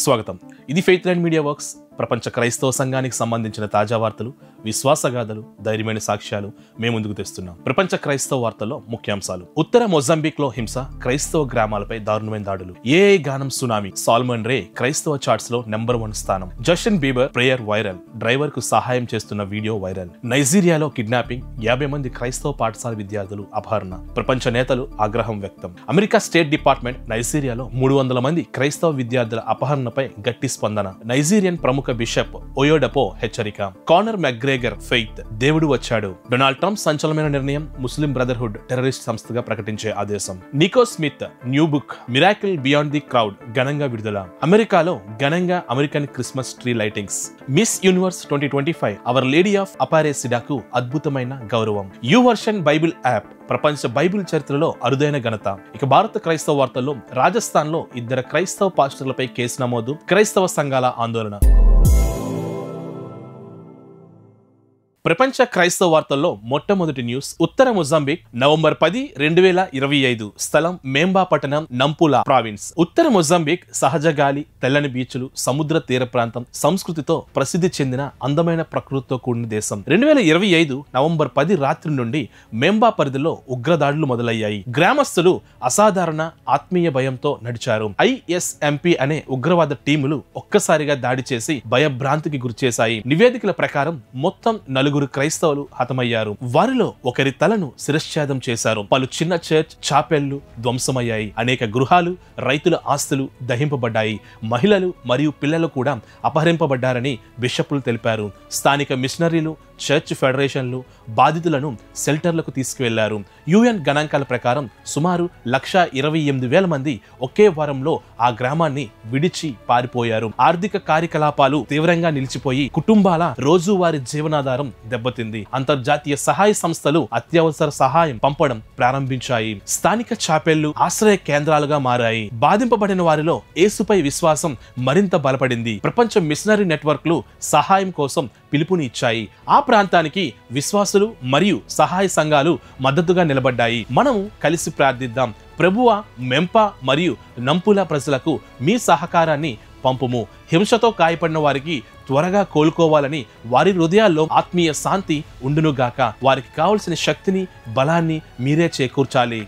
స్వాగతం. ఇది faith line media works. ప్రపంచ క్రైస్తవ సంఘానికి సంబంధించిన తాజా వార్తలు, విశ్వాసగాథలు, ధైర్యమైన సాక్ష్యాలు మేము ముందుకు తెస్తున్నాం. ప్రపంచ క్రైస్తవ వార్తల్లో ముఖ్యాంశాలు: ఉత్తర మొజాంబిక్ లో హింస, క్రైస్తవ గ్రామాలపై దారుణమైన దాడులు, ఏఐ గానం సునామీ, సాల్మన్ రే క్రైస్తవ చార్ట్స్ లో నెంబర్ 1 స్థానం, Justin Bieber prayer viral, driver కు సహాయం చేస్తున్న వీడియో వైరల్, నైజీరియాలో కిడ్నాపింగ్, 50 మంది క్రైస్తవ పాఠశాల విద్యార్థులు అపహరణ, ప్రపంచ నేతలు ఆగ్రహం వ్యక్తం, అమెరికా స్టేట్ డిపార్ట్మెంట్ నైజీరియాలో 300 మంది క్రైస్తవ విద్యార్థుల అపహరణపై గట్టి స్పందన, నైజీరియన్ ప్రముఖ బిషప్ ఓయోడపో హెచ్చరిక, కానర్ మెక్గ్రేగర్ ఫెయిత్, దేవుడు వచ్చాడు, డొనాల్డ్ ట్రంప్ సంచలనమైన నిర్ణయం, ముస్లిం బ్రదర్హుడ్ టెర్రరిస్ట్ సంస్థగా ప్రకటించే ఆదేశం, Nico Smith new book Miracle Beyond the Crowd ఘనంగా విడుదల, అమెరికాలో ఘనంగా American Christmas tree lightings, Miss Universe 2025 Our Lady of అపారెసిడాకు అద్భుతమైన గౌరవం, యువర్షన్ బైబిల్ యాప్ ప్రపంచ బైబిల్ చరిత్రలో అరుదైన ఘనత. ఇక భారత క్రైస్తవ వార్తల్లో రాజస్థాన్ లో 2 క్రైస్తవ పాస్టర్లపై కేసు నమోదు, క్రైస్తవ సంఘాల ఆందోళన. ప్రపంచ క్రైస్తవ వార్తల్లో మొట్టమొదటి న్యూస్: ఉత్తర మొజాంబిక్ నవంబర్ 10, 2025 స్థలం మెంబా పట్టణం, నంపులా ప్రావిన్స్. ఉత్తర మొజాంబిక్ సహజ గాలి, తెల్లని బీచ్లు, సముద్ర తీర ప్రాంతం, సంస్కృతితో ప్రసిద్ధి చెందిన అందమైన ప్రకృతితో కూడిన దేశం. 2025 నవంబర్ 10 రాత్రి నుండి మెంబా పరిధిలో ఉగ్రదాడులు మొదలయ్యాయి. గ్రామస్తులు అసాధారణ ఆత్మీయ భయంతో నడిచారు. ISMP అనే ఉగ్రవాద టీములు ఒక్కసారిగా దాడి చేసి భయభ్రాంతికి గురిచేశాయి. నివేదికల ప్రకారం మొత్తం 4 క్రైస్తవులు హతమయ్యారు. వారిలో ఒకరి తలను శిరశ్ఛేదం చేశారు. పలు చిన్న చర్చ్, చాపెళ్లు ధ్వంసమయ్యాయి. అనేక గృహాలు, రైతుల ఆస్తులు దహింపబడ్డాయి. మహిళలు మరియు పిల్లలు కూడా అపహరింపబడ్డారని బిషపులు తెలిపారు. స్థానిక మిషనరీలు, చర్చ్ ఫెడరేషన్లు బాధితులను షెల్టర్లకు తీసుకువెళ్లారు. UN గణాంకాల ప్రకారం సుమారు 128,000 మంది ఒకే వారంలో ఆ గ్రామాన్ని విడిచి పారిపోయారు. ఆర్థిక కార్యకలాపాలు తీవ్రంగా నిలిచిపోయి కుటుంబాల రోజువారీ జీవనాధారం దెబ్బతింది. అంతర్జాతీయ సహాయ సంస్థలు అత్యవసర సహాయం పంపడం ప్రారంభించాయి. స్థానిక చాపెళ్లు ఆశ్రయ కేంద్రాలుగా మారాయి. బాధింపబడిన వారిలో యేసుపై విశ్వాసం మరింత బలపడింది. ప్రపంచ మిషనరీ నెట్వర్క్లు సహాయం కోసం పిలుపుని ఇచ్చాయి. ఆ ప్రాంతానికి విశ్వాసులు మరియు సహాయ సంఘాలు మద్దతుగా నిలబడ్డాయి. మనము కలిసి ప్రార్థిద్దాం. ప్రభువా, మెంపా మరియు నంపుల ప్రజలకు మీ సహకారాన్ని పంపుము. హింసతో గాయపడిన వారికి త్వరగా కోలుకోవాలని, వారి హృదయాల్లో ఆత్మీయ శాంతి ఉండునుగాక. వారికి కావలసిన శక్తిని, బలాన్ని మీరే చేకూర్చాలి.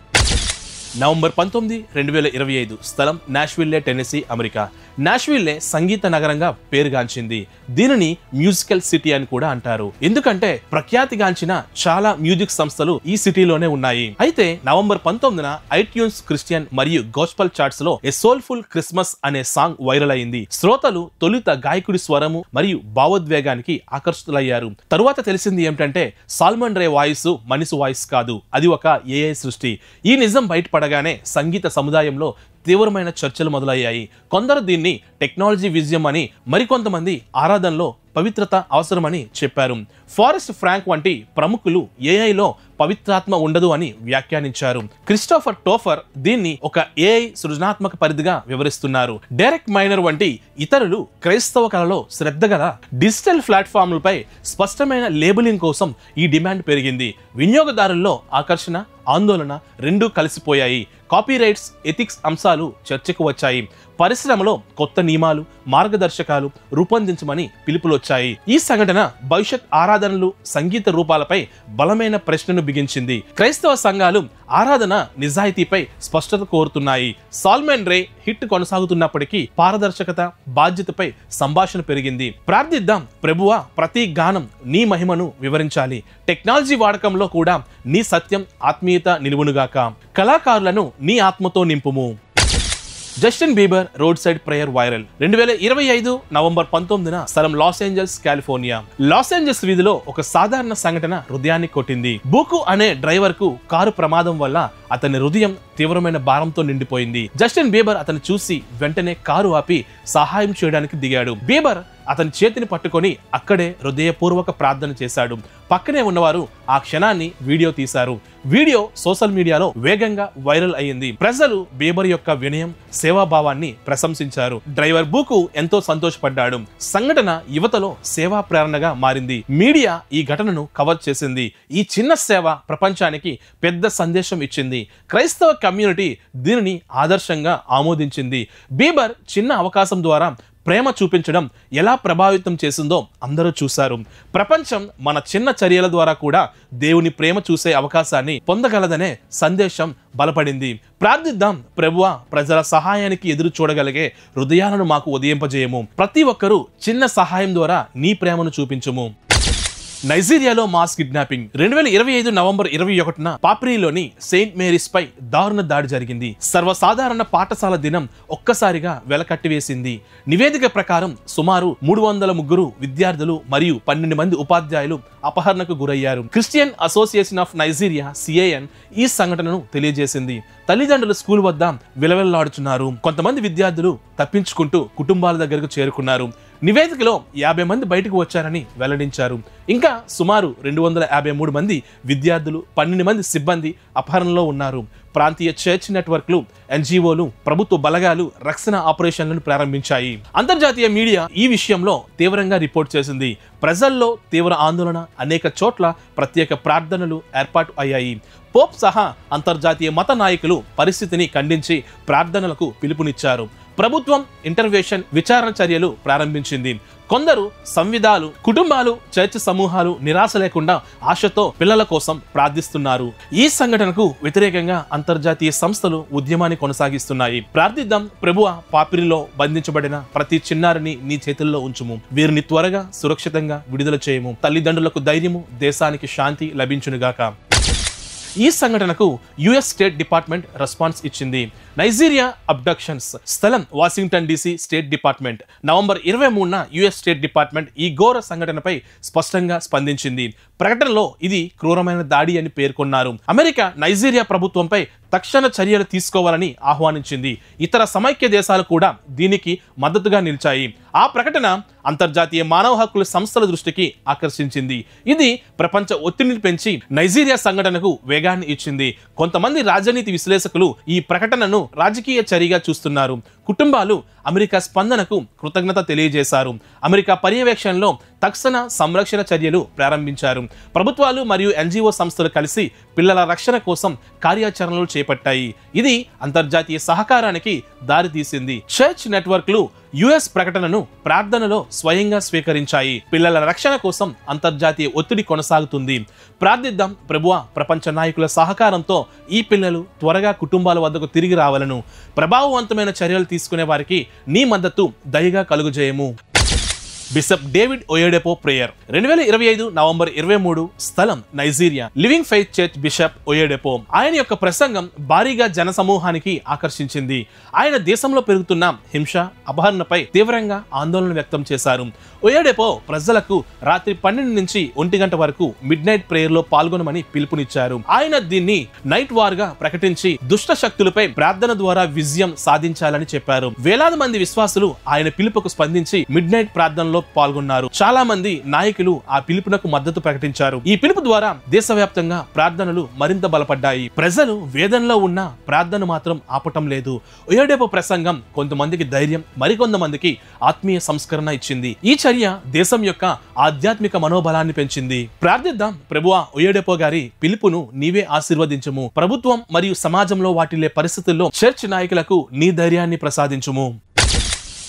నవంబర్ 19, 2025 స్థలం నాష్విల్లే, టెన్నెసీ, అమెరికా. నాష్విల్లే సంగీత నగరంగా పేరుగాంచింది. దీనిని మ్యూజికల్ సిటీ అని కూడా అంటారు. ఎందుకంటే ప్రఖ్యాతిగాంచిన చాలా మ్యూజిక్ సంస్థలు ఈ సిటీలోనే ఉన్నాయి. అయితే నవంబర్ 19న iTunes క్రిస్టియన్ మరియు గోస్పల్ చార్ట్స్ లో ఎ సోల్ఫుల్ క్రిస్మస్ అనే సాంగ్ వైరల్ అయింది. శ్రోతలు తొలుత గాయకుడి స్వరము మరియు భావోద్వేగానికి ఆకర్షితులయ్యారు. తరువాత తెలిసింది ఏమిటంటే సాల్మన్ రే వాయిస్ మనిషి వాయిస్ కాదు, అది ఒక AI సృష్టి. ఈ నిజం బయటపడగానే సంగీత సముదాయంలో తీవ్రమైన చర్చలు మొదలయ్యాయి. కొందరు దీన్ని టెక్నాలజీ విజయం అని, మరికొంతమంది ఆరాధనలో పవిత్రత అవసరమని చెప్పారు. ఫారెస్ట్ ఫ్రాంక్ వంటి ప్రముఖులు ఏఐలో పవిత్రాత్మ ఉండదు అని వ్యాఖ్యానించారు. క్రిస్టోఫర్ టోఫర్ దీన్ని ఒక AI సృజనాత్మక పరిధిగా వివరిస్తున్నారు. డెరెక్ మైనర్ వంటి ఇతరులు క్రైస్తవ కళలో శ్రద్ధ గల డిజిటల్ ప్లాట్ఫామ్లపై స్పష్టమైన లేబులింగ్ కోసం ఈ డిమాండ్ పెరిగింది. వినియోగదారుల్లో ఆకర్షణ, ఆందోళన రెండూ కలిసిపోయాయి. కాపీరైట్స్, ఎథిక్స్ అంశాలు చర్చకు వచ్చాయి. పరిశ్రమలో కొత్త నియమాలు, మార్గదర్శకాలు రూపొందించమని పిలుపులొచ్చాయి. ఈ సంఘటన భవిష్యత్ ఆరాధనలు, సంగీత రూపాలపై బలమైన ప్రశ్నను బిగించింది. క్రైస్తవ సంఘాలు ఆరాధన నిజాయితీపై స్పష్టత కోరుతున్నాయి. సాల్మన్ రే హిట్ కొనసాగుతున్నప్పటికీ పారదర్శకత, బాధ్యతపై సంభాషణ పెరిగింది. ప్రార్థిద్దాం. ప్రభువా, ప్రతి గానం నీ మహిమను వివరించాలి. టెక్నాలజీ వాడకంలో కూడా నీ సత్యం, ఆత్మీయత నిలువునుగాక. కళాకారులను నీ ఆత్మతో నింపుము. Justin Bieber road side prayer viral. 2025 November 19న స్థలం Los Angeles, California. Los Angeles వీధిలో ఒక సాధారణ సంఘటన హృదయాన్ని కొట్టింది. బూకు అనే డ్రైవర్ కు కారు ప్రమాదం వల్ల అతని హృదయం తీవ్రమైన భారంతో నిండిపోయింది. జస్టిన్ బీబర్ అతను చూసి వెంటనే కారు ఆపి సహాయం చేయడానికి దిగాడు. బీబర్ అతని చేతిని పట్టుకొని అక్కడే హృదయపూర్వక ప్రార్థన చేశాడు. పక్కనే ఉన్నవారు ఆ క్షణాన్ని వీడియో తీశారు. వీడియో సోషల్ మీడియాలో వేగంగా వైరల్ అయ్యింది. ప్రజలు బీబర్ యొక్క వినయం, సేవాభావాన్ని ప్రశంసించారు. డ్రైవర్ బూకు ఎంతో సంతోషపడ్డాడు. సంఘటన యువతలో సేవా ప్రేరణగా మారింది. మీడియా ఈ ఘటనను కవర్ చేసింది. ఈ చిన్న సేవ ప్రపంచానికి పెద్ద సందేశం ఇచ్చింది. క్రైస్తవ కమ్యూనిటీ దీనిని ఆదర్శంగా ఆమోదించింది. బీబర్ చిన్న అవకాశం ద్వారా ప్రేమ చూపించడం ఎలా ప్రభావితం చేసిందో అందరూ చూశారు. ప్రపంచం మన చిన్న చర్యల ద్వారా కూడా దేవుని ప్రేమ చూసే అవకాశాన్ని పొందగలదనే సందేశం బలపడింది. ప్రార్థిద్దాం. ప్రభువా, ప్రజల సహాయానికి ఎదురు చూడగలిగే హృదయాలను మాకు ఉదయింపజేయము. ప్రతి ఒక్కరూ చిన్న సహాయం ద్వారా నీ ప్రేమను చూపించుము. నైజీరియాలో మాస్ కిడ్నాపింగ్. 2025 నవంబర్ 21న పాప్రీలోని సెయింట్ మేరీస్ పై దారుణ దాడి జరిగింది. సర్వసాధారణ పాఠశాల దినం ఒక్కసారిగా వెలకట్టివేసింది. నివేదిక ప్రకారం సుమారు 303 విద్యార్థులు మరియు 12 మంది ఉపాధ్యాయులు అపహరణకు గురయ్యారు. Christian association of Nigeria CAN ఈ సంఘటనను తెలియజేసింది. తల్లిదండ్రులు స్కూల్ వద్ద విలవిల్లాడుచున్నారు. కొంతమంది విద్యార్థులు తప్పించుకుంటూ కుటుంబాల దగ్గరకు చేరుకున్నారు. నివేదికలో 50 మంది బయటకు వచ్చారని వెల్లడించారు. ఇంకా సుమారు 253 మంది విద్యార్థులు, 12 మంది సిబ్బంది అపహరణలో ఉన్నారు. ప్రాంతీయ చర్చ్ నెట్వర్క్లు, NGOలు, ప్రభుత్వ బలగాలు రక్షణ ఆపరేషన్లను ప్రారంభించాయి. అంతర్జాతీయ మీడియా ఈ విషయంలో తీవ్రంగా రిపోర్ట్ చేసింది. ప్రజల్లో తీవ్ర ఆందోళన, అనేక చోట్ల ప్రత్యేక ప్రార్థనలు ఏర్పాటు అయ్యాయి. పోప్ సహా అంతర్జాతీయ మత నాయకులు పరిస్థితిని ఖండించి ప్రార్థనలకు పిలుపునిచ్చారు. ప్రభుత్వం ఇంటర్వెన్షన్ విచారణ చర్యలు ప్రారంభించింది. కొందరు సంవిధాలు, కుటుంబాలు, చర్చ్ సమూహాలు నిరాశ లేకుండా ఆశతో పిల్లల కోసం ప్రార్థిస్తున్నారు. ఈ సంఘటనకు వ్యతిరేకంగా అంతర్జాతీయ సంస్థలు ఉద్యమాన్ని కొనసాగిస్తున్నాయి. ప్రార్థిద్దాం. ప్రభువా, పాపిరిలో బంధించబడిన ప్రతి చిన్నారిని నీ చేతుల్లో ఉంచుము. వీరిని త్వరగా సురక్షితంగా విడుదల చేయము. తల్లిదండ్రులకు ధైర్యము, దేశానికి శాంతి లభించునుగాక. ఈ సంఘటనకు US స్టేట్ డిపార్ట్మెంట్ రెస్పాన్స్ ఇచ్చింది. Nigeria abductions. స్థలం Washington DC state department. November 23న US స్టేట్ డిపార్ట్మెంట్ ఈ ఘోర సంఘటనపై స్పష్టంగా స్పందించింది. ప్రకటనలో ఇది క్రూరమైన దాడి అని పేర్కొన్నారు. అమెరికా నైజీరియా ప్రభుత్వంపై తక్షణ చర్యలు తీసుకోవాలని ఆహ్వానించింది. ఇతర సమైక్య దేశాలు కూడా దీనికి మద్దతుగా నిలిచాయి. ఆ ప్రకటన అంతర్జాతీయ మానవ హక్కుల సంస్థల దృష్టికి ఆకర్షించింది. ఇది ప్రపంచ ఒత్తిడిని పెంచి నైజీరియా సంఘటనకు వేగాన్ని ఇచ్చింది. కొంతమంది రాజనీతి విశ్లేషకులు ఈ ప్రకటనను రాజకీయ చర్యగా చూస్తున్నారు. కుటుంబాలు అమెరికా స్పందనకు కృతజ్ఞత తెలియజేశారు. అమెరికా పర్యవేక్షణలో తక్షణ సంరక్షణ చర్యలు ప్రారంభించారు. ప్రభుత్వాలు మరియు NGO సంస్థలు కలిసి పిల్లల రక్షణ కోసం కార్యాచరణలు చేపట్టాయి. ఇది అంతర్జాతీయ సహకారానికి దారితీసింది. చర్చ్ నెట్వర్క్లు US ప్రకటనను ప్రార్థనలో స్వయంగా స్వీకరించాయి. పిల్లల రక్షణ కోసం అంతర్జాతీయ ఒత్తిడి కొనసాగుతుంది. ప్రార్థిద్దాం. ప్రభువా, ప్రపంచ నాయకుల సహకారంతో ఈ పిల్లలు త్వరగా కుటుంబాల వద్దకు తిరిగి రావాలను. ప్రభావవంతమైన చర్యలు తీసుకునే వారికి నీ మద్దతు దయగా కలుగుజేయము. Bishop David Oyedepo prayer. 2025 November 23. స్థలం Nigeria. Living Faith Church Bishop Oyedepo. ఆయన యొక్క ప్రసంగం భారీగా జన సమూహానికి ఆకర్షించింది. ఆయన దేశంలో పెరుగుతున్న హింస, అపహరణపై తీవ్రంగా ఆందోళన వ్యక్తం చేశారు. ఒయేడెపో ప్రజలకు రాత్రి 12 నుంచి 1 గంట వరకు మిడ్ నైట్ ప్రేయర్ లో పాల్గొనమని పిలుపునిచ్చారు. ఆయన దీన్ని నైట్ వార్ గా ప్రకటించి దుష్ట శక్తులపై ప్రార్థన ద్వారా విజయం సాధించాలని చెప్పారు. వేలాది మంది విశ్వాసులు ఆయన పిలుపుకు స్పందించి మిడ్ నైట్ ప్రార్థనలో పాల్గొన్నారు. చాలా మంది నాయకులు ఆ పిలుపునకు మద్దతు ప్రకటించారు. ఈ పిలుపు ద్వారా దేశవ్యాప్తంగా ప్రార్థనలు మరింత బలపడ్డాయి. ప్రజలు వేదనలో ఉన్న ప్రార్థన మాత్రం ఆపటం లేదు. ఒయేడెపో ప్రసంగం కొంతమందికి ధైర్యం, మరికొంతమందికి ఆత్మీయ సంస్కరణ ఇచ్చింది. ఈ చర్య దేశం యొక్క ఆధ్యాత్మిక మనోబలాన్ని పెంచింది. ప్రార్థిద్దాం. ప్రభువా, ఒయేడెపో గారి పిలుపును నీవే ఆశీర్వదించుము. ప్రభుత్వం మరియు సమాజంలో వాటిల్లే పరిస్థితుల్లో చర్చ్ నాయకులకు నీ ధైర్యాన్ని ప్రసాదించుము.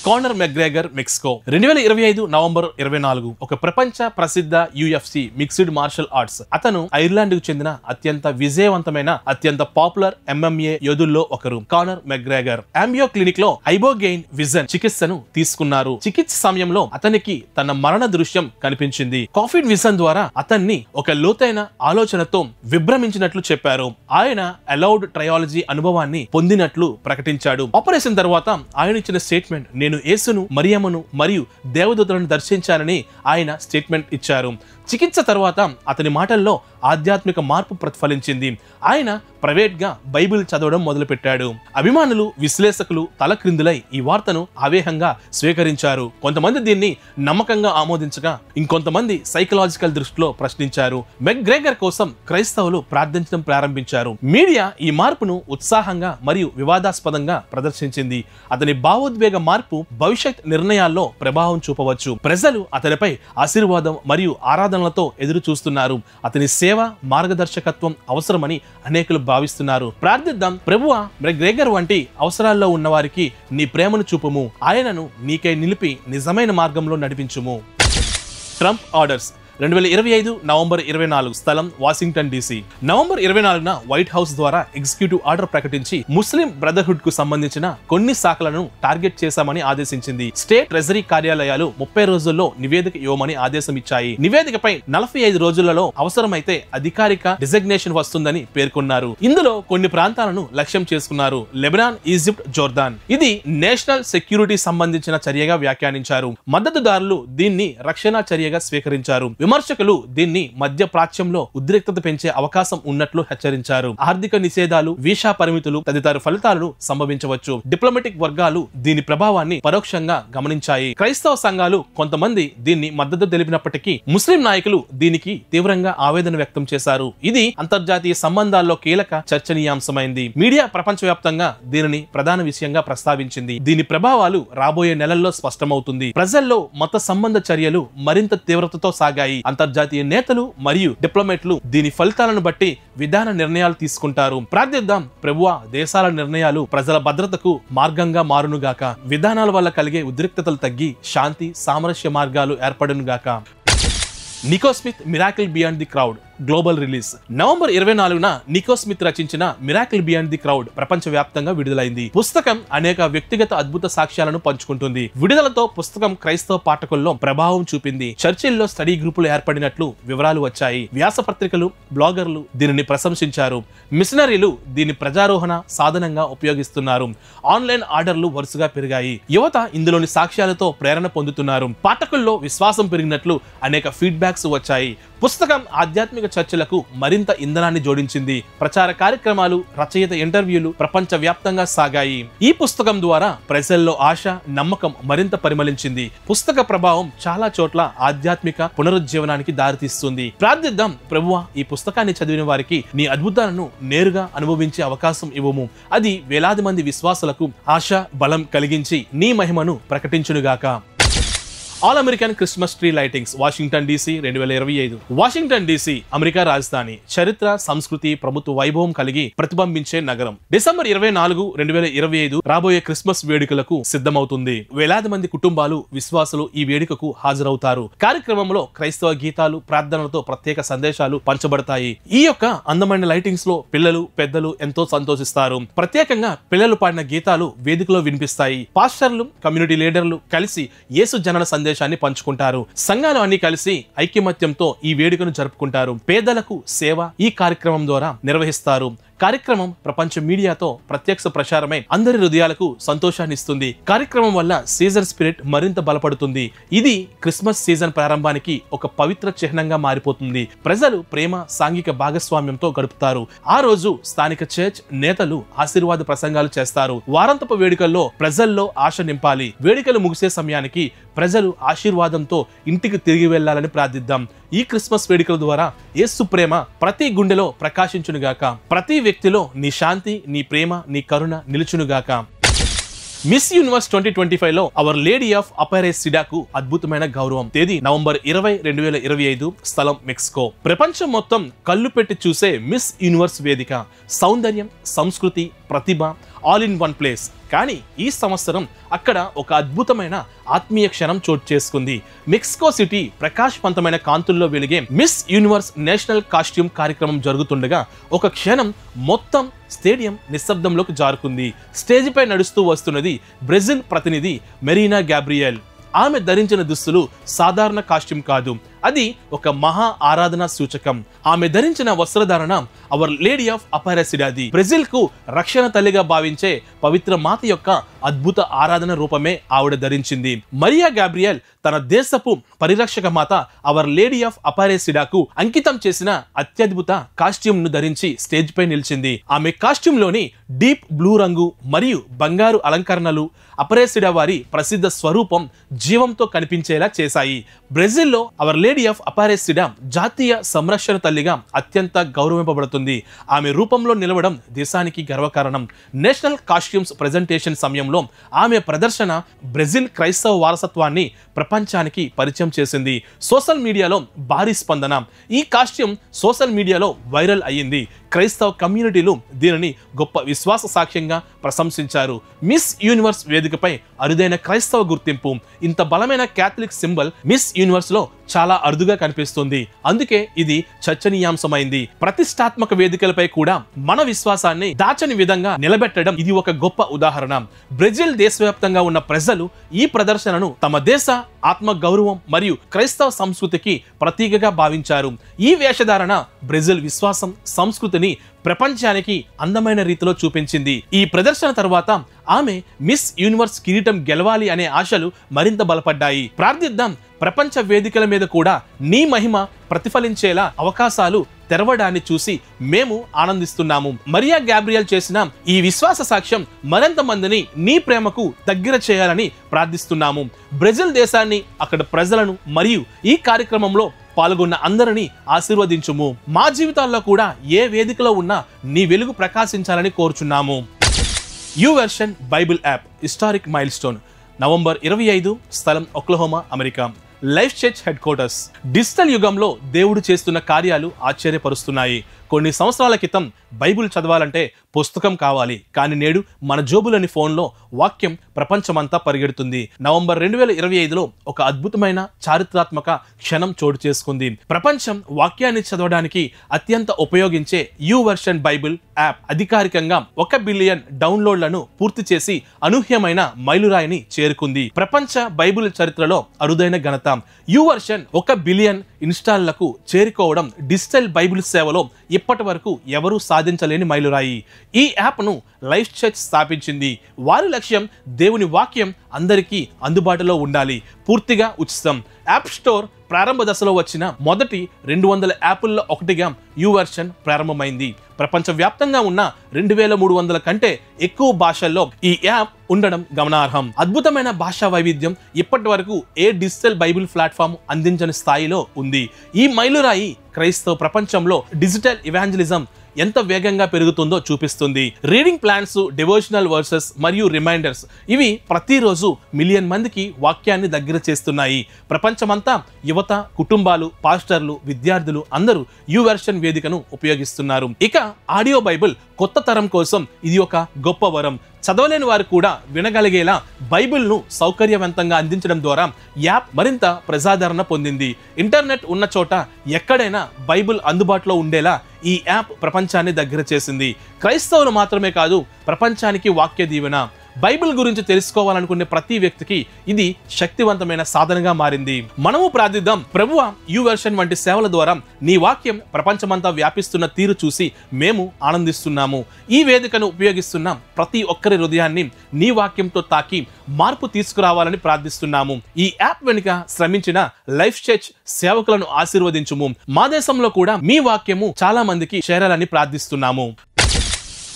Conor McGregor, Mexico. 2025 నవంబర్ 24. ఒక ప్రపంచ ప్రసిద్ధ UFC మిక్స్డ్ మార్షల్ ఆర్ట్స్. అతను ఐర్లాండ్ కు చెందిన అత్యంత విజయవంతమైన, అత్యంత పాపులర్ MMA యోధుల్లో ఒకరు. కానర్ మెక్గ్రెగర్ అంబియో క్లినిక్ లో ఐబోగెయిన్ విజన్ చికిత్సను తీసుకున్నారు. చికిత్స సమయంలో అతనికి తన మరణ దృశ్యం కనిపించింది. కాఫిడ్ విజన్ ద్వారా అతన్ని ఒక లోతైన ఆలోచనతో విభ్రమించినట్లు చెప్పారు. ఆయన అలౌడ్ ట్రయాలజీ అనుభవాన్ని పొందినట్లు ప్రకటించాడు. ఆపరేషన్ తర్వాత ఆయన ఇచ్చిన స్టేట్మెంట్, నేను నేను యేసును, మరియమ్మను మరియు దేవదూతలను దర్శించానని ఆయన స్టేట్మెంట్ ఇచ్చారు. చికిత్స తర్వాత అతని మాటల్లో ఆధ్యాత్మిక మార్పు ప్రతిఫలించింది. ఆయన ప్రైవేట్గా బైబిల్ చదవడం మొదలుపెట్టాడు. అభిమానులు, విశ్లేషకులు తలక్రిందులై ఈ వార్తను ఆవేశంగా స్వీకరించారు. కొంతమంది దీన్ని నమ్మకంగా ఆమోదించగా ఇంకొంతమంది సైకలాజికల్ దృష్టిలో ప్రశ్నించారు. మెక్గ్రెగర్ కోసం క్రైస్తవులు ప్రార్థించడం ప్రారంభించారు. మీడియా ఈ మార్పును ఉత్సాహంగా మరియు వివాదాస్పదంగా ప్రదర్శించింది. అతని భావోద్వేగ మార్పు భవిష్యత్ నిర్ణయాల్లో ప్రభావం చూపవచ్చు. ప్రజలు అతనిపై ఆశీర్వాదం మరియు ఆరాధనలతో ఎదురు చూస్తున్నారు. అతని సేవ, మార్గదర్శకత్వం అవసరమని అనేకులు భావిస్తున్నారు. ప్రార్థిద్దాం. ప్రభువా, మెక్గ్రెగర్ వంటి అవసరాల్లో ఉన్న వారికి నీ ప్రేమను చూపుము. ఆయనను నీకై నిలిపి నిజమైన మార్గంలో నడిపించుము. Trump orders 2025 November 24. స్థలం వాషింగ్టన్ DC. నవంబర్ 24న వైట్ హౌస్ ద్వారా ఎగ్జిక్యూటివ్ ఆర్డర్ ప్రకటించి ముస్లిం బ్రదర్హుడ్ కు సంబంధించిన కొన్ని శాఖలను టార్గెట్ చేశామని ఆదేశించింది. స్టేట్ ట్రెజరీ కార్యాలయాలు 30 రోజుల్లో నివేదిక ఇవ్వమని ఆదేశం ఇచ్చాయి. నివేదికపై 45 రోజులలో అవసరమైతే అధికారిక డిజిగ్నేషన్ వస్తుందని పేర్కొన్నారు. ఇందులో కొన్ని ప్రాంతాలను లక్ష్యం చేసుకున్నారు. Lebanon, Egypt, Jordan. ఇది నేషనల్ సెక్యూరిటీ సంబంధించిన చర్యగా వ్యాఖ్యానించారు. మద్దతుదారులు దీన్ని రక్షణ చర్యగా స్వీకరించారు. విమర్శకులు దీన్ని మధ్య ప్రాచ్యంలో ఉద్రిక్తత పెంచే అవకాశం ఉన్నట్లు హెచ్చరించారు. ఆర్థిక నిషేధాలు, వీసా పరిమితులు తదితర ఫలితాలను సంభవించవచ్చు. డిప్లొమాటిక్ వర్గాలు దీని ప్రభావాన్ని పరోక్షంగా గమనించాయి. క్రైస్తవ సంఘాలు కొంతమంది దీన్ని మద్దతు తెలిపినప్పటికీ ముస్లిం నాయకులు దీనికి తీవ్రంగా ఆవేదన వ్యక్తం చేశారు. ఇది అంతర్జాతీయ సంబంధాల్లో కీలక చర్చనీయాంశమైంది. మీడియా ప్రపంచవ్యాప్తంగా దీనిని ప్రధాన విషయంగా ప్రస్తావించింది. దీని ప్రభావాలు రాబోయే నెలల్లో స్పష్టమవుతుంది. ప్రజల్లో మత సంబంధ చర్యలు మరింత తీవ్రతతో సాగాయి. అంతర్జాతీయ నేతలు మరియు డిప్లొమాట్లు దీని ఫలితాలను బట్టి విధాన నిర్ణయాలు తీసుకుంటారు. ప్రార్థిద్దాం. ప్రభువా, దేశాల నిర్ణయాలు ప్రజల భద్రతకు మార్గంగా మారునుగాక. విధానాల వల్ల కలిగే ఉద్రిక్తతలు తగ్గి శాంతి, సామరస్య మార్గాలు ఏర్పడునుగాక. Nico Smith Miracle Beyond the Crowd global release. November 24న నికో స్మిత్ రచించిన మిరాకిల్ బియాండ్ ది క్రౌడ్ ప్రపంచవ్యాప్తంగా విడుదలైంది. పుస్తకం అనేక వ్యక్తిగత అద్భుత సాక్ష్యాలను పంచుకుంటుంది. విడుదలతో పుస్తకం క్రైస్తవ పాఠకుల్లో ప్రభావం చూపింది. చర్చిల్లో స్టడీ గ్రూపులు ఏర్పడినట్లు వివరాలు వచ్చాయి. వ్యాస పత్రికలు, బ్లాగర్లు దీనిని ప్రశంసించారు. మిషనరీలు దీని ప్రజారోహణ సాధనంగా ఉపయోగిస్తున్నారు. ఆన్లైన్ ఆర్డర్లు వరుసగా పెరిగాయి. యువత ఇందులోని సాక్ష్యాలతో ప్రేరణ పొందుతున్నారు. పాఠకుల్లో విశ్వాసం పెరిగినట్లు అనేక ఫీడ్బ్యాక్స్ వచ్చాయి. పుస్తకం ఆధ్యాత్మిక చర్చలకు మరింత ఇంధనాన్ని జోడించింది. ప్రచార కార్యక్రమాలు, రచయిత ఇంటర్వ్యూలు ప్రపంచవ్యాప్తంగా సాగాయి. ఈ పుస్తకం ద్వారా ప్రజల్లో ఆశ, నమ్మకం మరింత పరిమళించింది. పుస్తక ప్రభావం చాలా చోట్ల ఆధ్యాత్మిక పునరుజ్జీవనానికి దారితీస్తుంది. ప్రార్థిద్దాం. ప్రభువా, ఈ పుస్తకాన్ని చదివిన వారికి నీ అద్భుతాలను నేరుగా అనుభవించే అవకాశం ఇవ్వము. అది వేలాది మంది విశ్వాసులకు ఆశ, బలం కలిగించి నీ మహిమను ప్రకటించునుగాక. All American Christmas tree lightings Washington DC 2025. Washington DC America రాజధాని. చరిత్ర, సంస్కృతి, ప్రభుత్వ వైభవం కలిగి ప్రతిబింబించే నగరం. డిసెంబర్ 24, 2025 రాబోయే క్రిస్మస్ వేడుకలకు సిద్ధమవుతుంది. వేలాది మంది కుటుంబాలు, విశ్వాసులు ఈ వేడుకకు హాజరవుతారు. కార్యక్రమంలో క్రైస్తవ గీతాలు, ప్రార్థనలతో ప్రత్యేక సందేశాలు పంచబడతాయి. ఈ యొక్క అందమైన లైటింగ్స్ లో పిల్లలు, పెద్దలు ఎంతో సంతోషిస్తారు. ప్రత్యేకంగా పిల్లలు పాడిన గీతాలు వేదికలో వినిపిస్తాయి. పాస్టర్లు, కమ్యూనిటీ లీడర్లు కలిసి యేసు జనన సందేశాన్ని పంచుకుంటారు. సంఘాలు అన్ని కలిసి ఐక్యమత్యంతో ఈ వేడుకను జరుపుకుంటారు. పేదలకు సేవ ఈ కార్యక్రమం ద్వారా నిర్వహిస్తారు. కార్యక్రమం ప్రపంచ మీడియాతో ప్రత్యక్ష ప్రచారమై అందరి హృదయాలకు సంతోషాన్ని ఇస్తుంది. కార్యక్రమం వల్ల సీజన్ స్పిరిట్ మరింత బలపడుతుంది. ఇది క్రిస్మస్ సీజన్ ప్రారంభానికి ఒక పవిత్ర చిహ్నంగా మారిపోతుంది. ప్రజలు ప్రేమ, సాంఘిక భాగస్వామ్యంతో గడుపుతారు. ఆ రోజు స్థానిక చర్చ్ నేతలు ఆశీర్వాద ప్రసంగాలు చేస్తారు. వారాంతపు వేడుకల్లో ప్రజల్లో ఆశ నింపాలి. వేడుకలు ముగిసే సమయానికి ప్రజలు ఆశీర్వాదంతో ఇంటికి తిరిగి వెళ్లాలని ప్రార్థిద్దాం. ఈ క్రిస్మస్ వేడుకల ద్వారా యేసు ప్రేమ ప్రతి గుండెలో ప్రకాశించునుగాక. ప్రతి వ్యక్తిలో నీ శాంతి, నీ ప్రేమ, నీ కరుణ నిలుచునుగాక. మిస్ యూనివర్స్ 2025లో అవర్ లేడీ ఆఫ్ అపైరెసిడాకు అద్భుతమైన గౌరవం. తేదీ నవంబర్ 20, 2025. స్థలం మెక్సికో. ప్రపంచం మొత్తం కళ్ళు పెట్టి చూసే మిస్ యూనివర్స్ వేదిక. సౌందర్యం, సంస్కృతి, ప్రతిభ ఆల్ ఇన్ వన్ ప్లేస్. కానీ ఈ సంవత్సరం అక్కడ ఒక అద్భుతమైన ఆత్మీయ క్షణం చోటు చేసుకుంది. మెక్సికో సిటీ ప్రకాశవంతమైన కాంతుల్లో వెలిగే మిస్ యూనివర్స్ నేషనల్ కాస్ట్యూమ్ కార్యక్రమం జరుగుతుండగా ఒక క్షణం మొత్తం స్టేడియం నిశ్శబ్దంలోకి జారుకుంది. స్టేజ్ పై నడుస్తూ వస్తున్నది బ్రెజిల్ ప్రతినిధి మెరీనా గ్యాబ్రియల్. ఆమె ధరించిన దుస్తులు సాధారణ కాస్ట్యూమ్ కాదు, అది ఒక మహా ఆరాధన సూచకం. ఆమె ధరించిన వస్త్రధారణ అవర్ లేడీ ఆఫ్ అపారెసిడాది, బ్రెజిల్ కు రక్షణ తల్లిగా భావించే పవిత్ర మాత యొక్క అద్భుత ఆరాధన రూపమే ఆవిడ ధరించింది. మరియా గాబ్రియల్ తన దేశపు పరిరక్షక మాత అవర్ లేడీ ఆఫ్ అపారెసిడాకు అంకితం చేసిన అత్యద్భుత కాస్ట్యూమ్ ను ధరించి స్టేజ్ పై నిలిచింది. ఆమె కాస్ట్యూమ్ లోని డీప్ బ్లూ రంగు మరియు బంగారు అలంకరణలు అపరెసిడా వారి ప్రసిద్ధ స్వరూపం జీవంతో కనిపించేలా చేశాయి. బ్రెజిల్లో అవర్ లేడీ ఆఫ్ అపారెసిడా జాతీయ సంరక్షణ తల్లిగా అత్యంత గౌరవింపబడుతుంది. ఆమె రూపంలో నిలవడం దేశానికి గర్వకారణం. నేషనల్ కాస్ట్యూమ్స్ ప్రెజెంటేషన్ సమయంలో ఆమె ప్రదర్శన బ్రెజిల్ క్రైస్తవ వారసత్వాన్ని ప్రపంచానికి పరిచయం చేసింది. సోషల్ మీడియాలో భారీ స్పందన. ఈ కాస్ట్యూమ్ సోషల్ మీడియాలో వైరల్ అయ్యింది. క్రైస్తవ కమ్యూనిటీలు దీనిని గొప్ప విశ్వాస సాక్ష్యంగా ప్రశంసించారు. మిస్ యూనివర్స్ వేదికపై అరుదైన క్రైస్తవ గుర్తింపు. ఇంత బలమైన క్యాథలిక్ సింబల్ మిస్ యూనివర్స్ లో చాలా అరుదుగా కనిపిస్తుంది. అందుకే ఇది చర్చనీయాంశమైంది. ప్రతిష్టాత్మక వేదికలపై కూడా మన విశ్వాసాన్ని దాచని విధంగా నిలబెట్టడం ఇది ఒక గొప్ప ఉదాహరణ. బ్రెజిల్ దేశవ్యాప్తంగా ఉన్న ప్రజలు ఈ ప్రదర్శనను తమ దేశ ఆత్మ గౌరవం మరియు క్రైస్తవ సంస్కృతికి ప్రతీకగా భావించారు. ఈ వేషధారణ బ్రెజిల్ విశ్వాసం, సంస్కృతిని ప్రపంచానికి అందమైన రీతిలో చూపించింది. ఈ ప్రదర్శన తర్వాత ఆమె మిస్ యూనివర్స్ కిరీటం గెలవాలి అనే ఆశలు మరింత బలపడ్డాయి. ప్రార్థిద్దాం, ప్రపంచ వేదికల మీద కూడా నీ మహిమ ప్రతిఫలించేలా అవకాశాలు తెరవడాన్ని చూసి మేము ఆనందిస్తున్నాము. మరియా గాబ్రియల్ చేసిన ఈ విశ్వాస సాక్ష్యం మరింత మందిని నీ ప్రేమకు దగ్గర చేయాలని ప్రార్థిస్తున్నాము. బ్రెజిల్ దేశాన్ని, అక్కడ ప్రజలను మరియు ఈ కార్యక్రమంలో పాల్గొన్న అందరినీ ఆశీర్వదించుము. మా జీవితాల్లో కూడా ఏ వేదికలో ఉన్నా నీ వెలుగు ప్రకాశించాలని కోరుచున్నాము. YouVersion Bible app historic milestone. November 25, స్థలం Oklahoma, America. Life Church headquarters. Digital యుగంలో దేవుడు చేస్తున్న కార్యాలు ఆశ్చర్యపరుస్తున్నాయి. కొన్ని సంవత్సరాల క్రితం బైబిల్ చదవాలంటే పుస్తకం కావాలి, కానీ నేడు మన జోబులోని ఫోన్లో వాక్యం ప్రపంచమంతా పరిగెడుతుంది. నవంబర్ 2025లో ఒక అద్భుతమైన చారిత్రాత్మక క్షణం చోటు చేసుకుంది. ప్రపంచం వాక్యాన్ని చదవడానికి అత్యంత ఉపయోగించే యువర్షన్ బైబిల్ యాప్ అధికారికంగా 1 బిలియన్ డౌన్లోడ్లను పూర్తి చేసి అనూహ్యమైన మైలురాయిని చేరుకుంది. ప్రపంచ బైబిల్ చరిత్రలో అరుదైన ఘనత. యువర్షన్ 1 బిలియన్ ఇన్స్టాల్లకు చేరుకోవడం డిజిటల్ బైబిల్ సేవలో ఇప్పటి వరకు ఎవరూ సాధించలేని మైలురాయి. ఈ యాప్ను లైఫ్ చర్చ్ స్థాపించింది. వారి లక్ష్యం దేవుని వాక్యం అందరికీ అందుబాటులో ఉండాలి, పూర్తిగా ఉచితం. యాప్ స్టోర్ ప్రారంభ దశలో వచ్చిన మొదటి 200 యాప్ల్లో ఒకటిగా యువర్షన్ ప్రారంభమైంది. ప్రపంచవ్యాప్తంగా ఉన్న 2300 కంటే ఎక్కువ భాషల్లో ఈ యాప్ ఉండడం గమనార్హం. అద్భుతమైన భాషా వైవిధ్యం ఇప్పటి వరకు ఏ డిజిటల్ బైబిల్ ప్లాట్ఫామ్ అందించని స్థాయిలో ఉంది. ఈ మైలురాయి క్రైస్తవ ప్రపంచంలో డిజిటల్ ఇవాంజలిజం ఎంత వేగంగా పెరుగుతుందో చూపిస్తుంది. రీడింగ్ ప్లాన్స్, డివోషనల్ వర్సెస్ మరియు రిమైండర్స్ ఇవి ప్రతిరోజు మిలియన్ మందికి వాక్యాన్ని దగ్గర చేస్తున్నాయి. ప్రపంచమంతా యువత, కుటుంబాలు, పాస్టర్లు, విద్యార్థులు అందరూ యువర్షన్ వేదికను ఉపయోగిస్తున్నారు. ఇక ఆడియో బైబిల్ కొత్త తరం కోసం ఇది ఒక గొప్ప వరం. చదవలేని వారు కూడా వినగలిగేలా బైబిల్ను సౌకర్యవంతంగా అందించడం ద్వారా యాప్ మరింత ప్రజాదరణ పొందింది. ఇంటర్నెట్ ఉన్న చోట ఎక్కడైనా బైబిల్ అందుబాటులో ఉండేలా ఈ యాప్ ప్రపంచాన్ని దగ్గర చేసింది. క్రైస్తవులు మాత్రమే కాదు, ప్రపంచానికి వాక్య దీవెన. బైబిల్ గురించి తెలుసుకోవాలనుకునే ప్రతి వ్యక్తికి ఇది శక్తివంతమైన సాధనగా మారింది. మనము ప్రార్థిద్దాం. ప్రభువా, యువర్షన్ వంటి సేవల ద్వారా నీ వాక్యం ప్రపంచమంతా వ్యాపిస్తున్న తీరు చూసి మేము ఆనందిస్తున్నాము. ఈ వేదికను ఉపయోగిస్తున్న ప్రతి ఒక్కరి హృదయాన్ని నీ వాక్యంతో తాకి మార్పు తీసుకురావాలని ప్రార్థిస్తున్నాము. ఈ యాప్ వెనుక శ్రమించిన లైఫ్ చర్చ్ సేవకులను ఆశీర్వదించుము. మా దేశంలో కూడా మీ వాక్యము చాలా మందికి చేరాలని ప్రార్థిస్తున్నాము.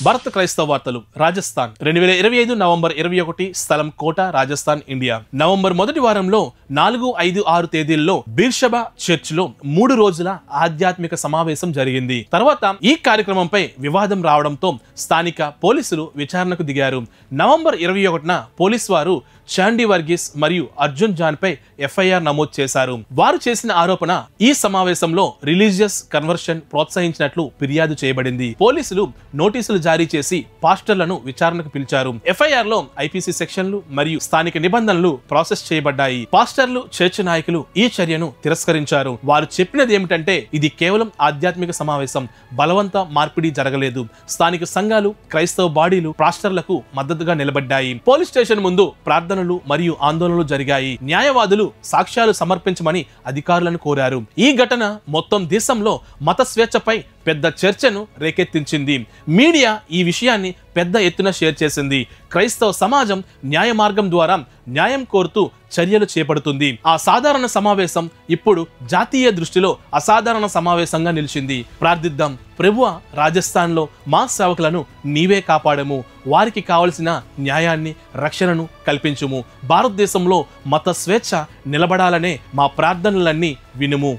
భారత క్రైస్తవ వార్తలు. రాజస్థాన్ 2025 నవంబర్ 21, స్థలం కోట, రాజస్థాన్, ఇండియా. నవంబర్ మొదటి వారంలో 4, 5, 6 తేదీల్లో బీర్షబా చర్చ్ లో 3 రోజుల ఆధ్యాత్మిక సమావేశం జరిగింది. తర్వాత ఈ కార్యక్రమంపై వివాదం రావడంతో స్థానిక పోలీసులు విచారణకు దిగారు. నవంబర్ 21న పోలీసు వారు చాండీ వర్గీస్ మరియు అర్జున్ జాన్ పై ఎఫ్ఐఆర్ నమోదు చేశారు. వారు చేసిన ఆరోపణ ఈ సమావేశంలో రిలీజియస్ కన్వర్షన్ ప్రోత్సహించినట్లు ఫిర్యాదు చేయబడింది. పోలీసులు నోటీసులు జారీ చేసి పాస్టర్లను విచారణకు పిలిచారు. FIR లో IPC సెక్షన్లు మరియు స్థానిక నిబంధనలు ప్రాసెస్ చేయబడ్డాయి. పాస్టర్లు, చర్చ్ నాయకులు ఈ చర్యను తిరస్కరించారు. వారు చెప్పినది ఏమిటంటే ఇది కేవలం ఆధ్యాత్మిక సమావేశం, బలవంత మార్పిడి జరగలేదు. స్థానిక సంఘాలు, క్రైస్తవ బాడీలు పాస్టర్లకు మద్దతుగా నిలబడ్డాయి. పోలీస్ స్టేషన్ ముందు ప్రార్థనలు మరియు ఆందోళనలు జరిగాయి. న్యాయవాదులు సాక్ష్యాలు సమర్పించమని అధికారులను కోరారు. ఈ ఘటన మొత్తం దేశంలో మత స్వేచ్ఛపై పెద్ద చర్చను రేకెత్తించింది. మీడియా ఈ విషయాన్ని పెద్ద ఎత్తున షేర్ చేసింది. క్రైస్తవ సమాజం న్యాయ మార్గం ద్వారా న్యాయం కోరుతూ చర్యలు చేపడుతుంది. ఆ సాధారణ సమావేశం ఇప్పుడు జాతీయ దృష్టిలో అసాధారణ సమావేశంగా నిలిచింది. ప్రార్థిద్దాం. ప్రభువా, రాజస్థాన్లో మా సేవకులను నీవే కాపాడము. వారికి కావలసిన న్యాయాన్ని, రక్షణను కల్పించుము. భారతదేశంలో మత స్వేచ్ఛ నిలబడాలనే మా ప్రార్థనలన్నీ వినుము.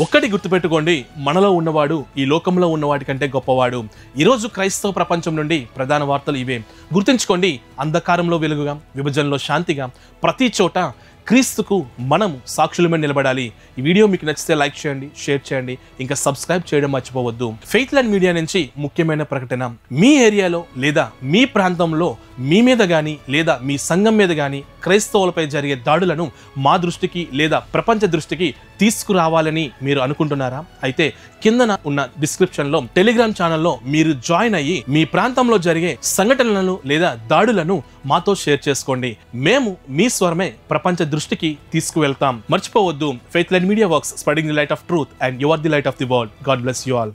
ఒక్కటి గుర్తుపెట్టుకోండి, మనలో ఉన్నవాడు ఈ లోకంలో ఉన్నవాడి కంటే గొప్పవాడు. ఈరోజు క్రైస్తవ ప్రపంచం నుండి ప్రధాన వార్తలు ఇవే. గుర్తుంచుకోండి, అంధకారంలో వెలుగుగా, విభజనలో శాంతిగా, ప్రతి చోట క్రీస్తుకు మనము సాక్షులమే నిలబడాలి. ఈ వీడియో మీకు నచ్చితే లైక్ చేయండి, షేర్ చేయండి, ఇంకా సబ్స్క్రైబ్ చేయడం మర్చిపోవద్దు. ఫెయిత్ ల్యాండ్ మీడియా నుంచి ముఖ్యమైన ప్రకటన. మీ ఏరియాలో లేదా మీ ప్రాంతంలో మీ మీద గానీ లేదా మీ సంఘం మీద గానీ క్రైస్తవులపై జరిగే దాడులను మా దృష్టికి లేదా ప్రపంచ దృష్టికి తీసుకురావాలని మీరు అనుకుంటున్నారా? అయితే కిందన ఉన్న డిస్క్రిప్షన్లో టెలిగ్రామ్ ఛానల్లో మీరు జాయిన్ అయ్యి మీ ప్రాంతంలో జరిగే సంఘటనలను లేదా దాడులను మాతో షేర్ చేసుకోండి. మేము మీ స్వరమే ప్రపంచ దృష్టికి తీసుకువెళ్తాం. మర్చిపోవద్దు, faith land media works, spreading the light of truth and you are the light of the world. God bless you all.